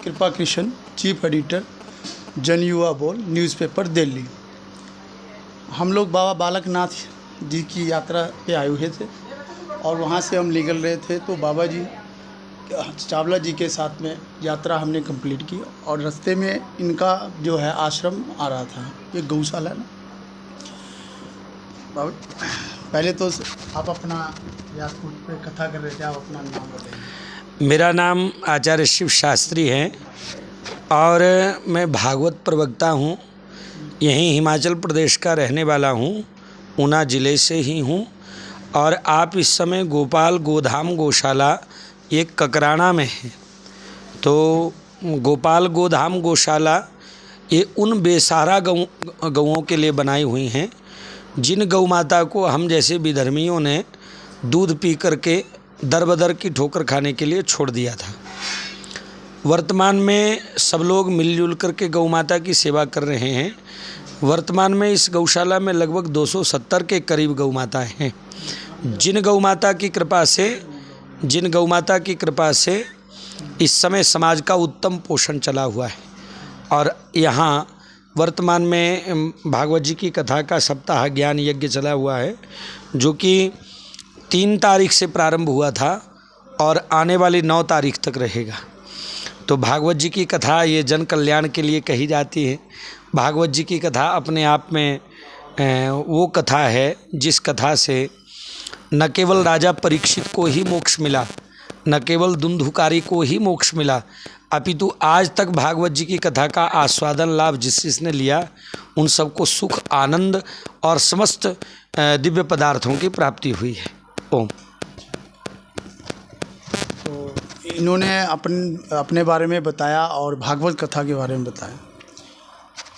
कृपा Krishna, chief editor, जन युवा बोल, न्यूज़पेपर दिल्ली। हम लोग बाबा बालकनाथ जी की यात्रा पे आए हुए थे और वहाँ से हम निकल रहे थे तो बाबा जी चावला जी के साथ में यात्रा हमने कंप्लीट की और रास्ते में इनका जो है आश्रम आ रहा था। ये गौशाला है ना बाबा। पहले तो आप अपना व्यासपीठ पे कथा कर रहे थे, आप अपना नाम बताइए। मेरा नाम आचार्य शिव शास्त्री है और मैं भागवत प्रवक्ता हूँ। यहीं हिमाचल प्रदेश का रहने वाला हूँ, ऊना ज़िले से ही हूँ। और आप इस समय गोपाल गोधाम गौशाला एक ककराना में है। तो गोपाल गोधाम गौशाला ये उन बेसहारा गौओं के लिए बनाई हुई हैं जिन गौ माता को हम जैसे विधर्मियों ने दूध पी करके दर बदर की ठोकर खाने के लिए छोड़ दिया था। वर्तमान में सब लोग मिलजुल करके गौ माता की सेवा कर रहे हैं। वर्तमान में इस गौशाला में लगभग 270 के करीब गौ माताएँ हैं जिन गौ माता की कृपा से इस समय समाज का उत्तम पोषण चला हुआ है। और यहाँ वर्तमान में भागवत जी की कथा का सप्ताह ज्ञान यज्ञ चला हुआ है जो कि 3 तारीख से प्रारंभ हुआ था और आने वाली 9 तारीख तक रहेगा। तो भागवत जी की कथा ये जन कल्याण के लिए कही जाती है। भागवत जी की कथा अपने आप में वो कथा है जिस कथा से न केवल राजा परीक्षित को ही मोक्ष मिला, न केवल दुंदुकारी को ही मोक्ष मिला, अपितु आज तक भागवत जी की कथा का आस्वादन लाभ जिसने लिया उन सबको सुख, आनंद और समस्त दिव्य पदार्थों की प्राप्ति हुई है। ओम। तो इन्होंने अपने बारे में बताया और भागवत कथा के बारे में बताया।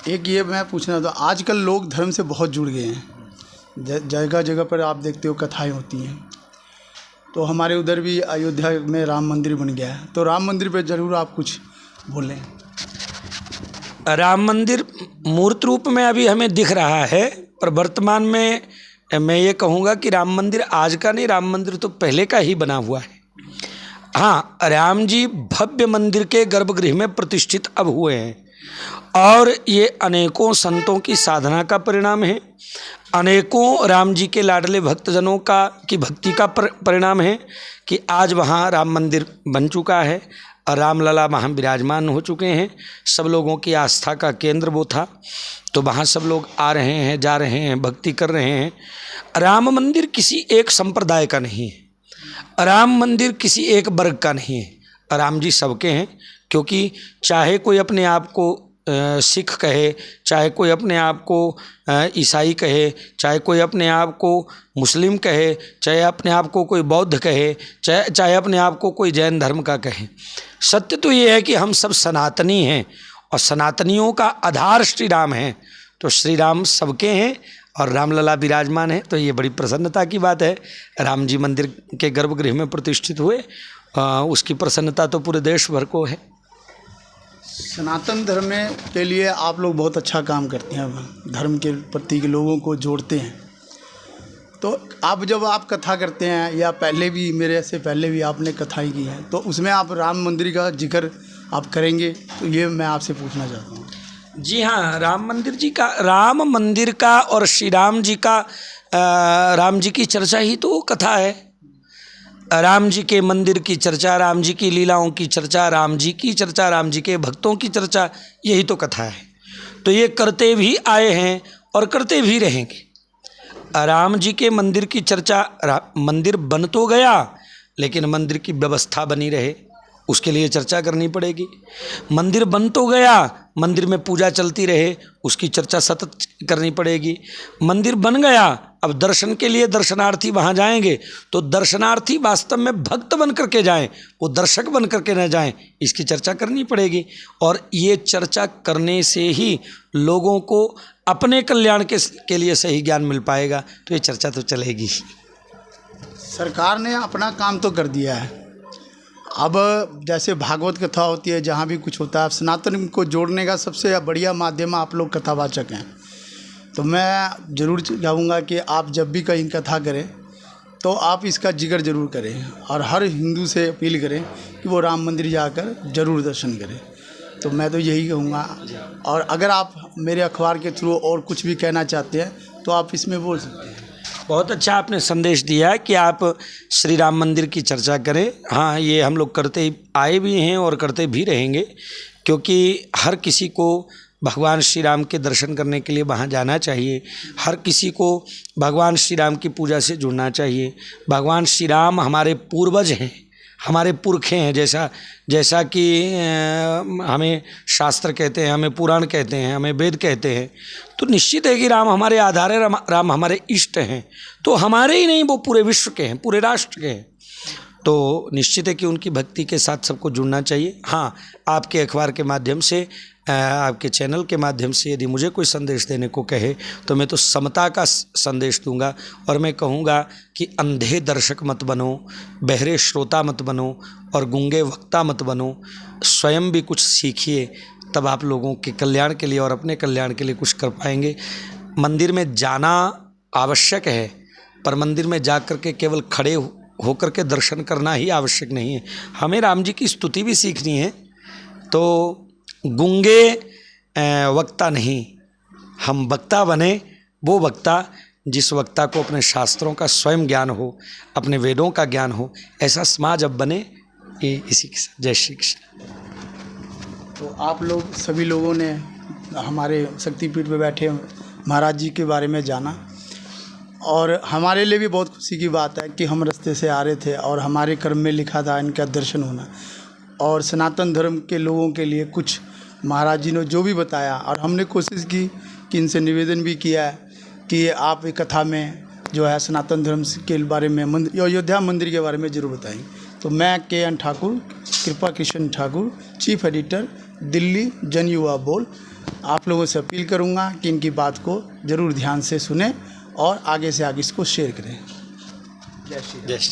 एक ये मैं पूछना था, आजकल लोग धर्म से बहुत जुड़ गए हैं, जगह जगह पर आप देखते हो कथाएं होती हैं। तो हमारे उधर भी अयोध्या में राम मंदिर बन गया है, तो राम मंदिर पे ज़रूर आप कुछ बोलें। राम मंदिर मूर्त रूप में अभी हमें दिख रहा है, पर वर्तमान में मैं ये कहूँगा कि राम मंदिर आज का नहीं, राम मंदिर तो पहले का ही बना हुआ है। हाँ, राम जी भव्य मंदिर के गर्भगृह में प्रतिष्ठित अब हुए हैं और ये अनेकों संतों की साधना का परिणाम है, अनेकों राम जी के लाडले भक्तजनों की भक्ति का परिणाम है कि आज वहाँ राम मंदिर बन चुका है और रामलला वहाँ विराजमान हो चुके हैं। सब लोगों की आस्था का केंद्र वो था, तो वहाँ सब लोग आ रहे हैं, जा रहे हैं, भक्ति कर रहे हैं। राम मंदिर किसी एक संप्रदाय का नहीं है, राम मंदिर किसी एक वर्ग का नहीं है। राम जी सबके हैं, क्योंकि चाहे कोई अपने आप को सिख कहे, चाहे कोई अपने आप को ईसाई कहे, चाहे कोई अपने आप को मुस्लिम कहे, चाहे अपने आप को कोई बौद्ध कहे, चाहे अपने आप को कोई जैन धर्म का कहे, सत्य तो ये है कि हम सब सनातनी हैं और सनातनियों का आधार श्री राम है। तो श्री राम सबके हैं और रामलला विराजमान है, तो ये बड़ी प्रसन्नता की बात है। राम जी मंदिर के गर्भगृह में प्रतिष्ठित हुए, उसकी प्रसन्नता तो पूरे देश भर को है। सनातन धर्म के लिए आप लोग बहुत अच्छा काम करते हैं, धर्म के प्रति के लोगों को जोड़ते हैं। तो आप जब आप कथा करते हैं या पहले भी मेरे से पहले भी आपने कथाएं की हैं, तो उसमें आप राम मंदिर का जिक्र आप करेंगे, तो ये मैं आपसे पूछना चाहता हूँ। जी हाँ, राम मंदिर का और श्री राम जी का राम जी की चर्चा ही तो कथा है। राम जी के मंदिर की चर्चा, राम जी की लीलाओं की चर्चा, राम जी की चर्चा, राम जी के भक्तों की चर्चा, यही तो कथा है। तो ये करते भी आए हैं और करते भी रहेंगे। राम जी के मंदिर की चर्चा, मंदिर बन तो गया लेकिन मंदिर की व्यवस्था बनी रहे उसके लिए चर्चा करनी पड़ेगी। मंदिर बन तो गया, मंदिर में पूजा चलती रहे उसकी चर्चा सतत करनी पड़ेगी। मंदिर बन गया, अब दर्शन के लिए दर्शनार्थी वहाँ जाएंगे, तो दर्शनार्थी वास्तव में भक्त बन करके जाएं, वो दर्शक बन करके न जाएं, इसकी चर्चा करनी पड़ेगी। और ये चर्चा करने से ही लोगों को अपने कल्याण के लिए सही ज्ञान मिल पाएगा। तो ये चर्चा तो चलेगी। सरकार ने अपना काम तो कर दिया है, अब जैसे भागवत कथा होती है, जहाँ भी कुछ होता है, सनातन को जोड़ने का सबसे बढ़िया माध्यम आप लोग कथावाचक हैं। तो मैं ज़रूर चाहूँगा कि आप जब भी कहीं कथा करें तो आप इसका जिक्र ज़रूर करें और हर हिंदू से अपील करें कि वो राम मंदिर जाकर ज़रूर दर्शन करें। तो मैं तो यही कहूँगा। और अगर आप मेरे अखबार के थ्रू और कुछ भी कहना चाहते हैं तो आप इसमें बोल सकते हैं। बहुत अच्छा आपने संदेश दिया है कि आप श्री राम मंदिर की चर्चा करें। हाँ, ये हम लोग करते ही आए भी हैं और करते भी रहेंगे, क्योंकि हर किसी को भगवान श्री राम के दर्शन करने के लिए वहाँ जाना चाहिए। हर किसी को भगवान श्री राम की पूजा से जुड़ना चाहिए। भगवान श्री राम हमारे पूर्वज हैं, हमारे पुरखे हैं, जैसा कि हमें शास्त्र कहते हैं, हमें पुराण कहते हैं, हमें वेद कहते हैं। तो निश्चित है कि राम हमारे आधार है, राम हमारे इष्ट हैं। तो हमारे ही नहीं, वो पूरे विश्व के हैं, पूरे राष्ट्र के हैं। तो निश्चित है कि उनकी भक्ति के साथ सबको जुड़ना चाहिए। हाँ, आपके अखबार के माध्यम से, आपके चैनल के माध्यम से यदि मुझे कोई संदेश देने को कहे तो मैं तो समता का संदेश दूंगा। और मैं कहूँगा कि अंधे दर्शक मत बनो, बहरे श्रोता मत बनो और गूंगे वक्ता मत बनो। स्वयं भी कुछ सीखिए, तब आप लोगों के कल्याण के लिए और अपने कल्याण के लिए कुछ कर पाएंगे। मंदिर में जाना आवश्यक है, पर मंदिर में जा कर के केवल खड़े होकर के दर्शन करना ही आवश्यक नहीं है। हमें राम जी की स्तुति भी सीखनी है। तो गूंगे वक्ता नहीं, हम वक्ता बने, वो वक्ता जिस वक्ता को अपने शास्त्रों का स्वयं ज्ञान हो, अपने वेदों का ज्ञान हो। ऐसा समाज अब बने, ये इसी के साथ। जय श्री कृष्ण। तो आप लोग सभी लोगों ने हमारे शक्तिपीठ पे बैठे महाराज जी के बारे में जाना, और हमारे लिए भी बहुत खुशी की बात है कि हम रास्ते से आ रहे थे और हमारे कर्म में लिखा था इनका दर्शन होना। और सनातन धर्म के लोगों के लिए कुछ महाराज जी ने जो भी बताया, और हमने कोशिश की कि इनसे निवेदन भी किया है कि आप एक कथा में जो है सनातन धर्म के बारे में, अयोध्या मंदिर के बारे में ज़रूर बताएंगे। तो मैं KN ठाकुर, कृपा कृष्ण ठाकुर, चीफ एडिटर, दिल्ली जन युवा बोल, आप लोगों से अपील करूंगा कि इनकी बात को ज़रूर ध्यान से सुने और आगे से आगे इसको शेयर करें। जय श्री राम।